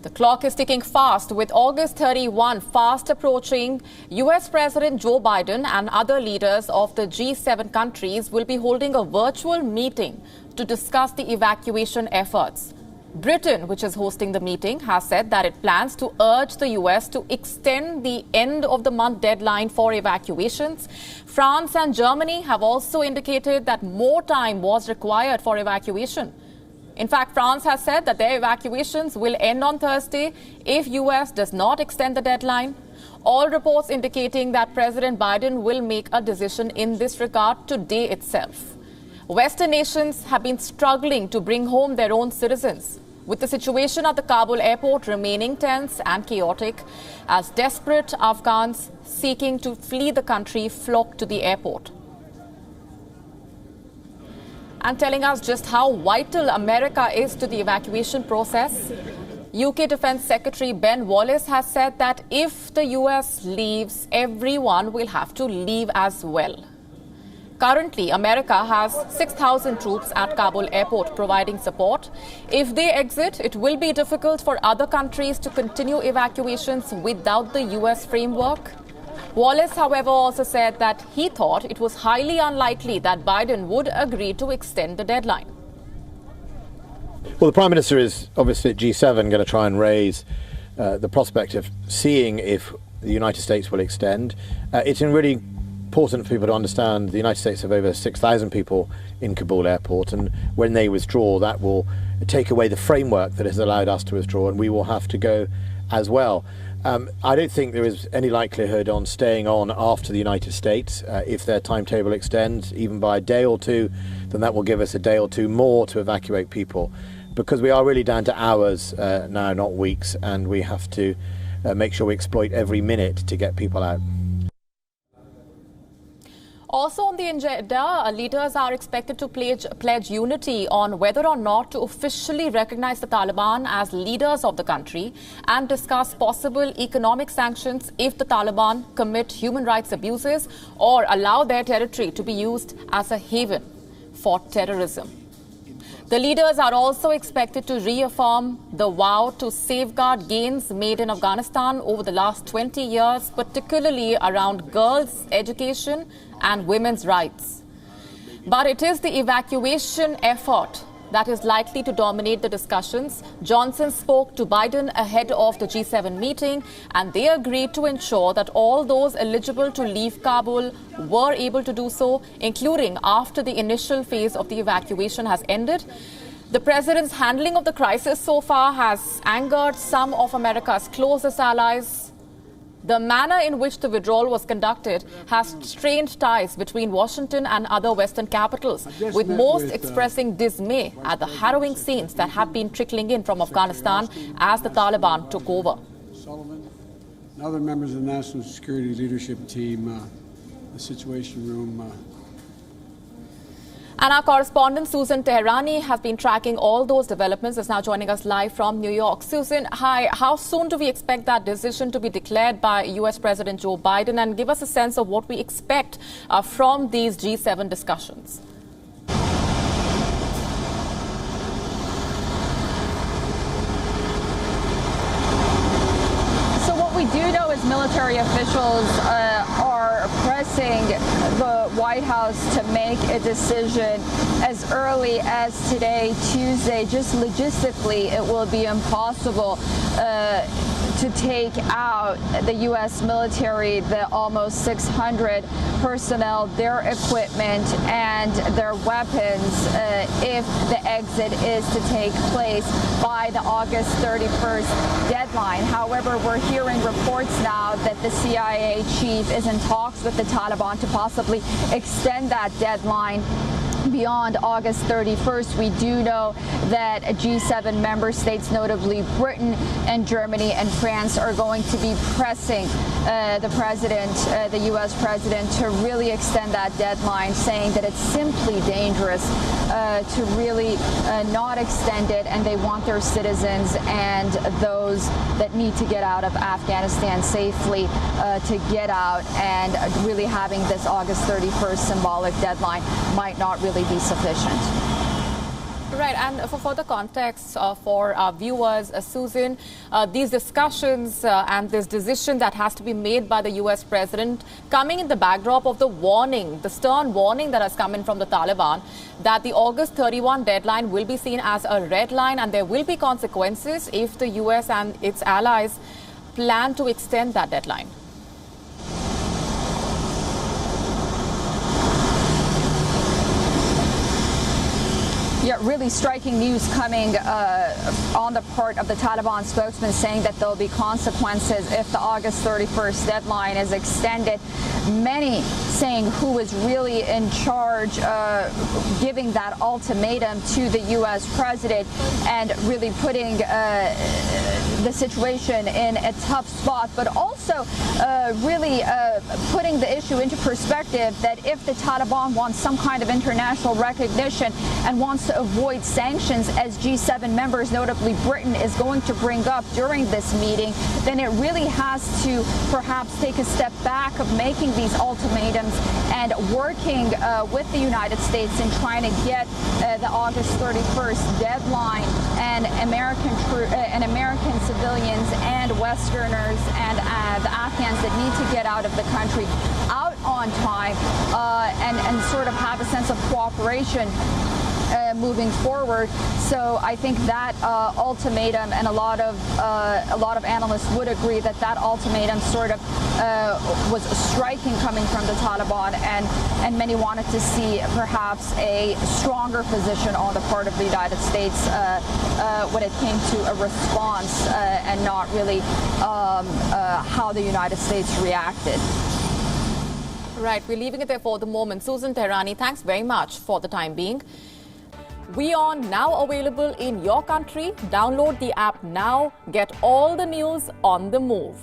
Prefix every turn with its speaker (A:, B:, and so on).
A: The clock is ticking fast, with August 31 fast approaching. U.S. President Joe Biden and other leaders of the G7 countries will be holding a virtual meeting to discuss the evacuation efforts. Britain, which is hosting the meeting, has said that it plans to urge the U.S. to extend the end of the month deadline for evacuations. France and Germany have also indicated that more time was required for evacuation. In fact, France has said that their evacuations will end on Thursday if U.S. does not extend the deadline. All reports indicating that President Biden will make a decision in this regard today itself. Western nations have been struggling to bring home their own citizens, with the situation at the Kabul airport remaining tense and chaotic as desperate Afghans seeking to flee the country flock to the airport. And telling us just how vital America is to the evacuation process, UK Defence Secretary Ben Wallace has said that if the US leaves, everyone will have to leave as well. Currently, America has 6,000 troops at Kabul airport providing support. If they exit, it will be difficult for other countries to continue evacuations without the US framework. Wallace, however, also said that he thought it was highly unlikely that Biden would agree to extend the deadline.
B: Well, the Prime Minister is obviously at G7 going to try and raise the prospect of seeing if the United States will extend. It's really important for people to understand the United States have over 6,000 people in Kabul airport, and when they withdraw, that will take away the framework that has allowed us to withdraw, and we will have to go as well. I don't think there is any likelihood on staying on after the United States. If their timetable extends even by a day or two, then that will give us a day or two more to evacuate people, because we are really down to hours now, not weeks, and we have to make sure we exploit every minute to get people out.
A: Also on the agenda, leaders are expected to pledge unity on whether or not to officially recognize the Taliban as leaders of the country and discuss possible economic sanctions if the Taliban commit human rights abuses or allow their territory to be used as a haven for terrorism. The leaders are also expected to reaffirm the vow to safeguard gains made in Afghanistan over the last 20 years, particularly around girls' education and women's rights. But it is the evacuation effort that is likely to dominate the discussions. Johnson spoke to Biden ahead of the G7 meeting, and they agreed to ensure that all those eligible to leave Kabul were able to do so, including after the initial phase of the evacuation has ended. The president's handling of the crisis so far has angered some of America's closest allies. The manner in which the withdrawal was conducted has strained ties between Washington and other Western capitals, with most expressing dismay at the harrowing scenes that have been trickling in from Afghanistan as the Taliban took over.
C: Sullivan and other members of the National Security Leadership Team, the Situation Room.
A: And our correspondent Susan Teherani has been tracking all those developments, is now joining us live from New York. Susan, hi. How soon do we expect that decision to be declared by US President Joe Biden? And give us a sense of what we expect from these G7 discussions.
D: We do know is military officials are pressing the White House to make a decision as early as today, Tuesday. Just logistically, it will be impossible to take out the U.S. military, the almost 600 personnel, their equipment and their weapons if the exit is to take place by the August 31st deadline. However, we're hearing reports now that the CIA chief is in talks with the Taliban to possibly extend that deadline beyond August 31st. We do know that G7 member states, notably Britain and Germany and France, are going to be pressing the president, the U.S. president, to really extend that deadline, saying that it's simply dangerous to really not extend it, and they want their citizens and those that need to get out of Afghanistan safely to get out, and really having this August 31st symbolic deadline might not really be sufficient.
A: Right, and for further context for our viewers, Susan, these discussions and this decision that has to be made by the US president coming in the backdrop of the warning, the stern warning that has come in from the Taliban that the August 31 deadline will be seen as a red line and there will be consequences if the US and its allies plan to extend that deadline.
D: Yeah, really striking news coming on the part of the Taliban spokesman saying that there will be consequences if the August 31st deadline is extended. Many saying who is really in charge, giving that ultimatum to the U.S. president and really putting the situation in a tough spot, but also really putting the issue into perspective that if the Taliban wants some kind of international recognition and wants to avoid sanctions, as G7 members, notably Britain, is going to bring up during this meeting, then it really has to perhaps take a step back of making these ultimatums and working with the United States in trying to get the August 31st deadline and American civilians and Westerners and the Afghans that need to get out of the country out on time and sort of have a sense of cooperation moving forward. So I think that ultimatum, and a lot of analysts would agree that that ultimatum sort of was striking coming from the Taliban, and many wanted to see perhaps a stronger position on the part of the United States when it came to a response and not really how the United States reacted.
A: Right, we're leaving it there for the moment. Susan Tehrani, thanks very much for the time being. WION now available in your country. Download the app now. Get all the news on the move.